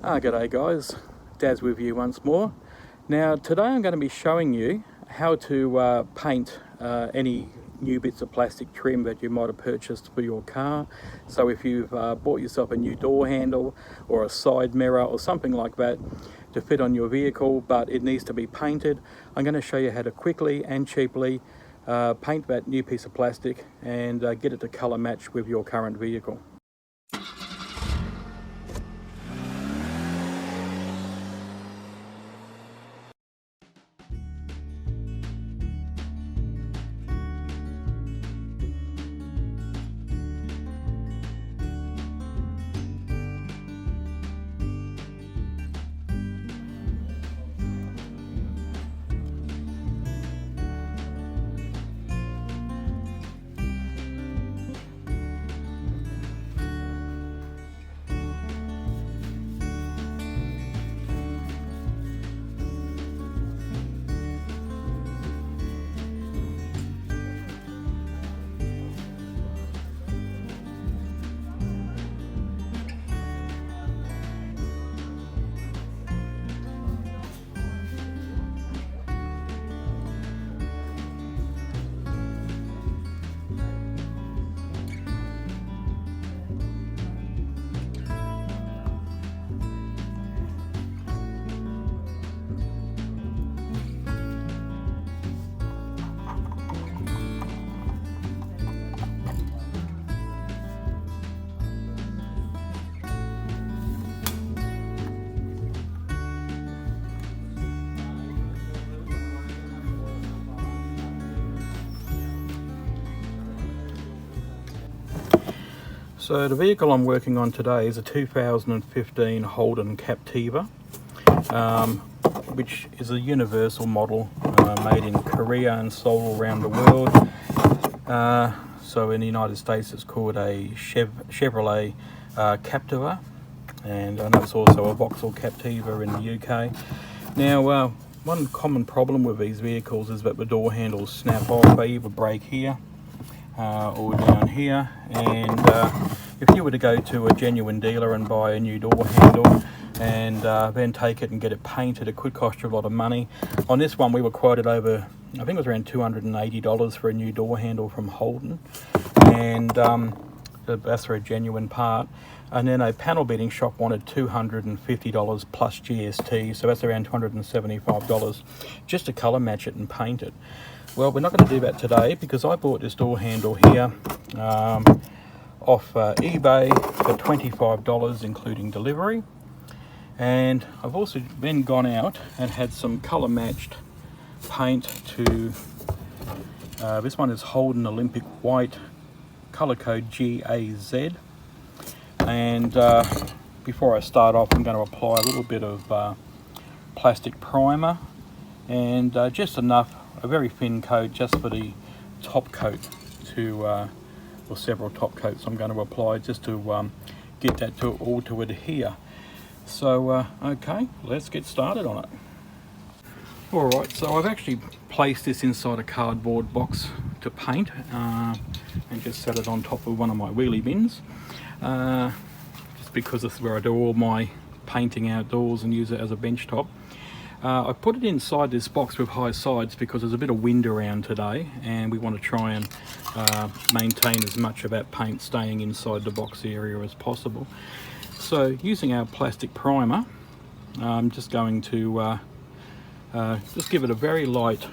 G'day guys, Daz with you once more. Now today I'm going to be showing you how to paint any new bits of plastic trim that you might have purchased for your car. So if you've bought yourself a new door handle or a side mirror or something like that to fit on your vehicle but it needs to be painted, I'm going to show you how to quickly and cheaply paint that new piece of plastic and get it to colour match with your current vehicle. So the vehicle I'm working on today is a 2015 Holden Captiva, which is a universal model made in Korea and sold all around the world. So in the United States it's called a Chevrolet Captiva, and I know it's also a Vauxhall Captiva in the UK. Now one common problem with these vehicles is that the door handles snap off. They either break here or down here, and if you were to go to a genuine dealer and buy a new door handle and then take it and get it painted, it could cost you a lot of money. On this one we were quoted over, I think it was around $280 for a new door handle from Holden, and that's for a genuine part. And then a panel beating shop wanted $250 plus GST, so that's around $275 just to colour match it and paint it. Well, we're not going to do that today because I bought this door handle here off eBay for $25 including delivery, and I've also then gone out and had some colour matched paint to this one is Holden Olympic White, colour code GAZ. And before I start off I'm going to apply a little bit of plastic primer, and just enough, a very thin coat just for the top coat to or several top coats I'm going to apply just to get that all to adhere. So okay, let's get started on it. Alright, so I've actually placed this inside a cardboard box to paint and just set it on top of one of my wheelie bins, just because this is where I do all my painting outdoors and use it as a bench top. I put it inside this box with high sides because there's a bit of wind around today and we want to try and maintain as much of that paint staying inside the box area as possible. So using our plastic primer, I'm just going to just give it a very light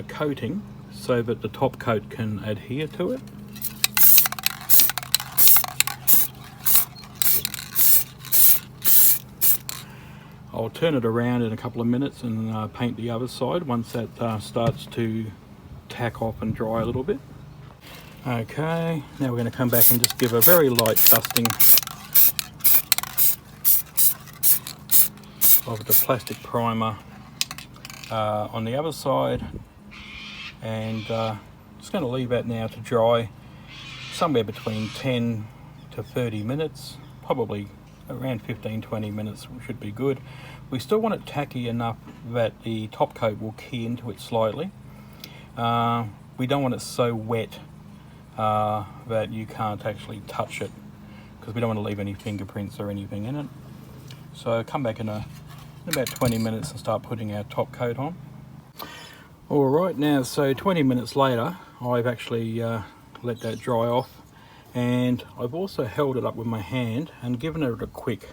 coating so that the top coat can adhere to it. I'll turn it around in a couple of minutes and paint the other side once that starts to tack off and dry a little bit. Okay, now we're going to come back and just give a very light dusting of the plastic primer on the other side, and just going to leave that now to dry somewhere between 10 to 30 minutes, probably around 15-20 minutes should be good. We still want it tacky enough that the top coat will key into it slightly. We don't want it so wet that you can't actually touch it, because we don't want to leave any fingerprints or anything in it. So come back in about 20 minutes and start putting our top coat on. Alright, now so 20 minutes later I've actually let that dry off, and I've also held it up with my hand and given it a quick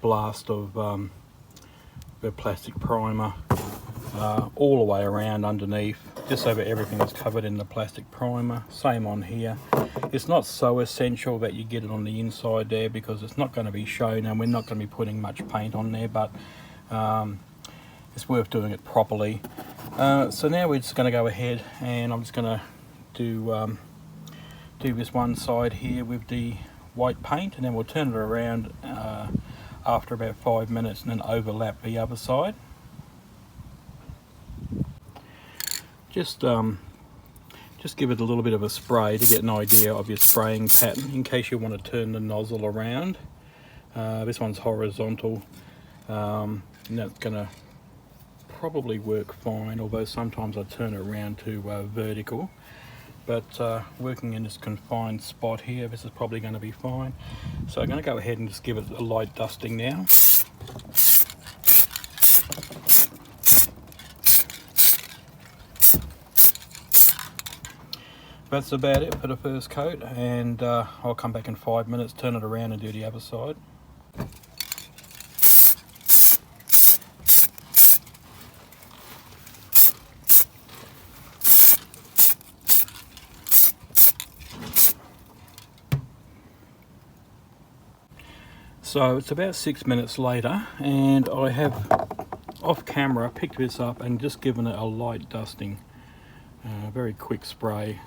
blast of the plastic primer all the way around underneath, just so that everything is covered in the plastic primer. Same on here. It's not so essential that you get it on the inside there because it's not going to be shown and we're not going to be putting much paint on there, but it's worth doing it properly. So now we're just going to go ahead and I'm just going to do this one side here with the white paint, and then we'll turn it around after about 5 minutes and then overlap the other side. Just give it a little bit of a spray to get an idea of your spraying pattern in case you want to turn the nozzle around. This one's horizontal, and that's going to probably work fine, although sometimes I turn it around to vertical. But working in this confined spot here, this is probably going to be fine. So I'm going to go ahead and just give it a light dusting now. That's about it for the first coat, and I'll come back in 5 minutes, turn it around and do the other side. So it's about 6 minutes later, and I have off camera picked this up and just given it a light dusting, very quick spray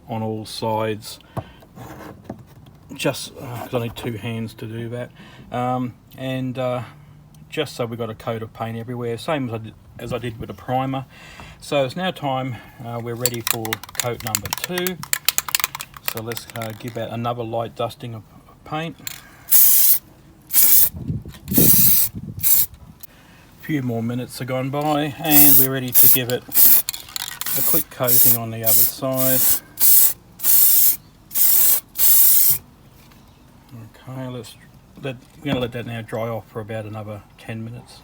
on all sides, just because I need 2 hands to do that, and just so we got a coat of paint everywhere, same as I did with the primer. So it's now time, we're ready for coat number 2. So let's give that another light dusting of paint. A few more minutes have gone by and we're ready to give it a quick coating on the other side. Okay, we're going to let that now dry off for about another 10 minutes.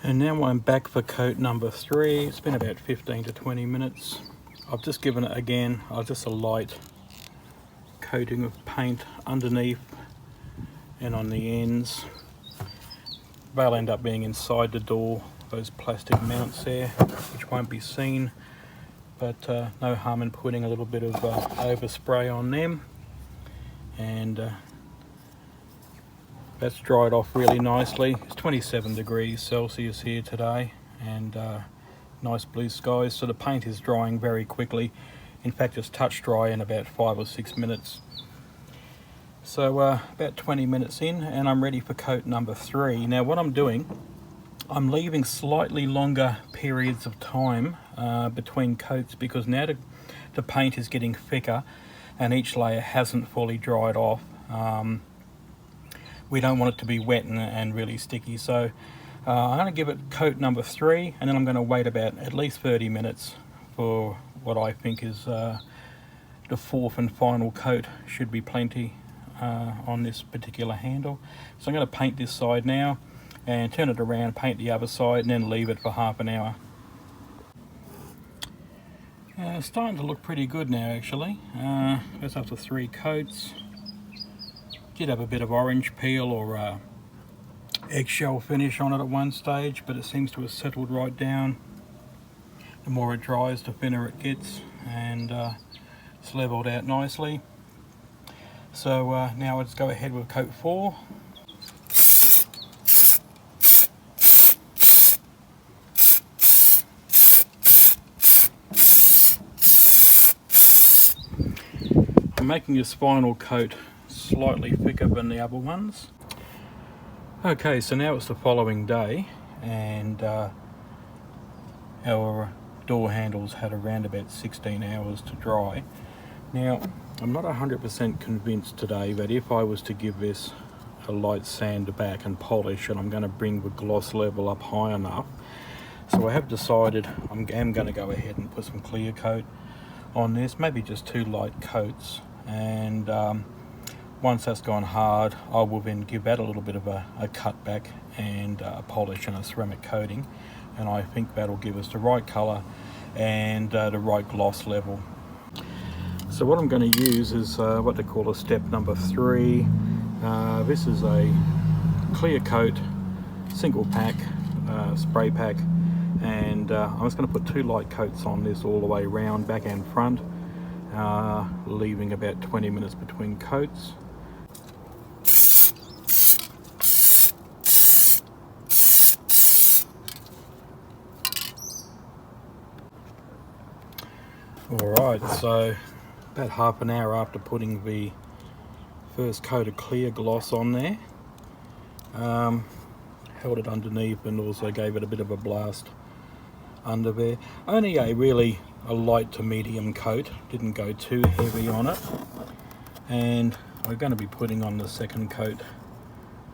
And now I'm back for coat number 3. It's been about 15 to 20 minutes. I've just given it again just a light coating of paint underneath and on the ends. They'll end up being inside the door, those plastic mounts there, which won't be seen, but no harm in putting a little bit of overspray on them. And that's dried off really nicely. It's 27 degrees Celsius here today, and nice blue skies, so the paint is drying very quickly. In fact, it's touch dry in about 5 or 6 minutes. So about 20 minutes in and I'm ready for coat number 3. Now what I'm doing, I'm leaving slightly longer periods of time between coats because now the paint is getting thicker and each layer hasn't fully dried off. We don't want it to be wet and really sticky, so I'm going to give it coat number 3 and then I'm going to wait about at least 30 minutes for what I think is the 4th and final coat. Should be plenty on this particular handle. So I'm going to paint this side now and turn it around, paint the other side, and then leave it for half an hour. It's starting to look pretty good now actually. That's up to 3 coats. Did have a bit of orange peel or eggshell finish on it at one stage, but it seems to have settled right down. The more it dries, the thinner it gets, and it's leveled out nicely. So now let's go ahead with coat 4. I'm making this final coat slightly thicker than the other ones. Okay, so now it's the following day, and our door handles had around about 16 hours to dry. Now, I'm not 100% convinced today that if I was to give this a light sand back and polish, and I'm going to bring the gloss level up high enough. So I have decided I am going to go ahead and put some clear coat on this, maybe just 2 light coats, and Once that's gone hard, I will then give that a little bit of a cut back and a polish and a ceramic coating, and I think that'll give us the right colour and the right gloss level. So what I'm going to use is what they call a step number 3. This is a clear coat single pack spray pack, and I'm just going to put 2 light coats on this all the way around, back and front, leaving about 20 minutes between coats. Alright, so about half an hour after putting the first coat of clear gloss on there, held it underneath and also gave it a bit of a blast under there. Only a light to medium coat, didn't go too heavy on it, and we're going to be putting on the second coat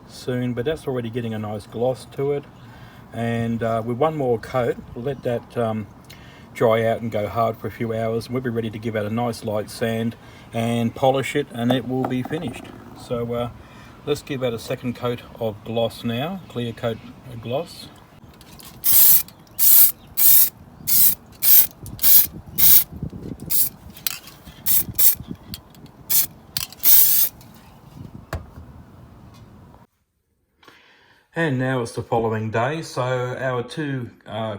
soon, but that's already getting a nice gloss to it. And with one more coat, we'll let that dry out and go hard for a few hours, and we'll be ready to give it a nice light sand and polish it, and it will be finished. So let's give that a second coat of gloss now, clear coat of gloss. And now it's the following day, so our 2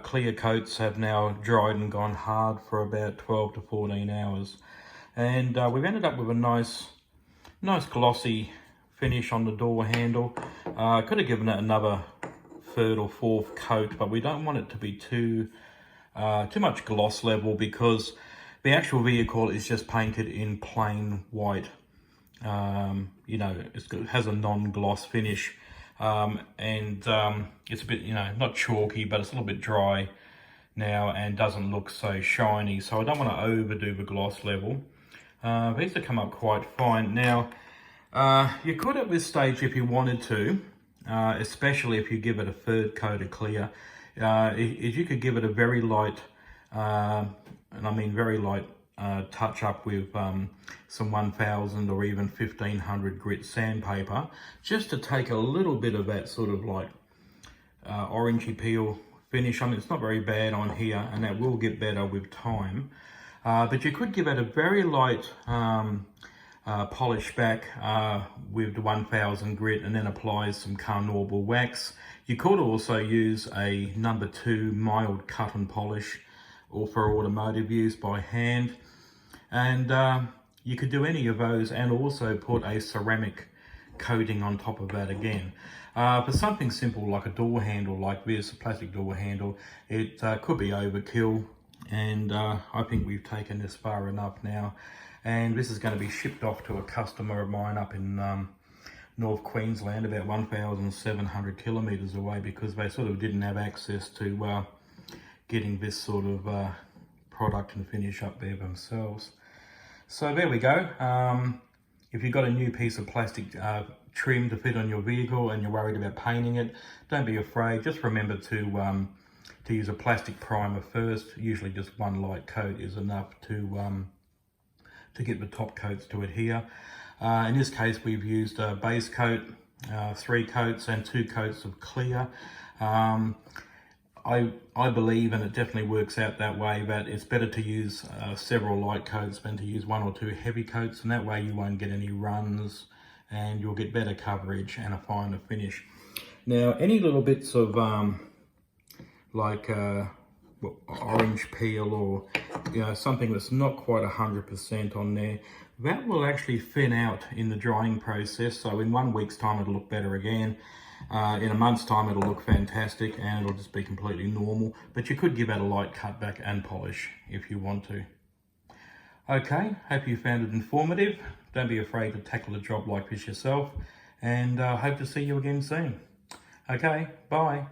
clear coats have now dried and gone hard for about 12 to 14 hours. And we've ended up with a nice glossy finish on the door handle. Could have given it another 3rd or 4th coat, but we don't want it to be too much gloss level, because the actual vehicle is just painted in plain white. You know, it has a non-gloss finish. It's a bit, not chalky, but it's a little bit dry now and doesn't look so shiny, so I don't want to overdo the gloss level. These have come up quite fine. Now, you could at this stage, if you wanted to, especially if you give it a 3rd coat of clear, if you could give it a very light, and I mean very light, touch up with some 1000 or even 1500 grit sandpaper, just to take a little bit of that sort of like orangey peel finish. I mean, it's not very bad on here, and that will get better with time, but you could give it a very light polish back with the 1000 grit, and then apply some Carnauba wax. You could also use a number 2 mild cut and polish, or for automotive use by hand, and you could do any of those, and also put a ceramic coating on top of that again. For something simple like a door handle like this, a plastic door handle, it could be overkill, and I think we've taken this far enough now, and this is going to be shipped off to a customer of mine up in North Queensland, about 1,700 kilometres away, because they sort of didn't have access to getting this sort of product and finish up there themselves. So there we go. If you've got a new piece of plastic trim to fit on your vehicle and you're worried about painting it, don't be afraid. Just remember to use a plastic primer first. Usually just 1 light coat is enough to get the top coats to adhere. In this case, we've used a base coat, 3 coats and 2 coats of clear. I believe, and it definitely works out that way, that it's better to use several light coats than to use 1 or 2 heavy coats, and that way you won't get any runs and you'll get better coverage and a finer finish. Now, any little bits of orange peel, or something that's not quite 100% on there, that will actually thin out in the drying process. So in 1 week's time it'll look better again. In a month's time it'll look fantastic, and it'll just be completely normal, but you could give that a light cut back and polish if you want to. Okay, hope you found it informative. Don't be afraid to tackle a job like this yourself, and hope to see you again soon. Okay, bye.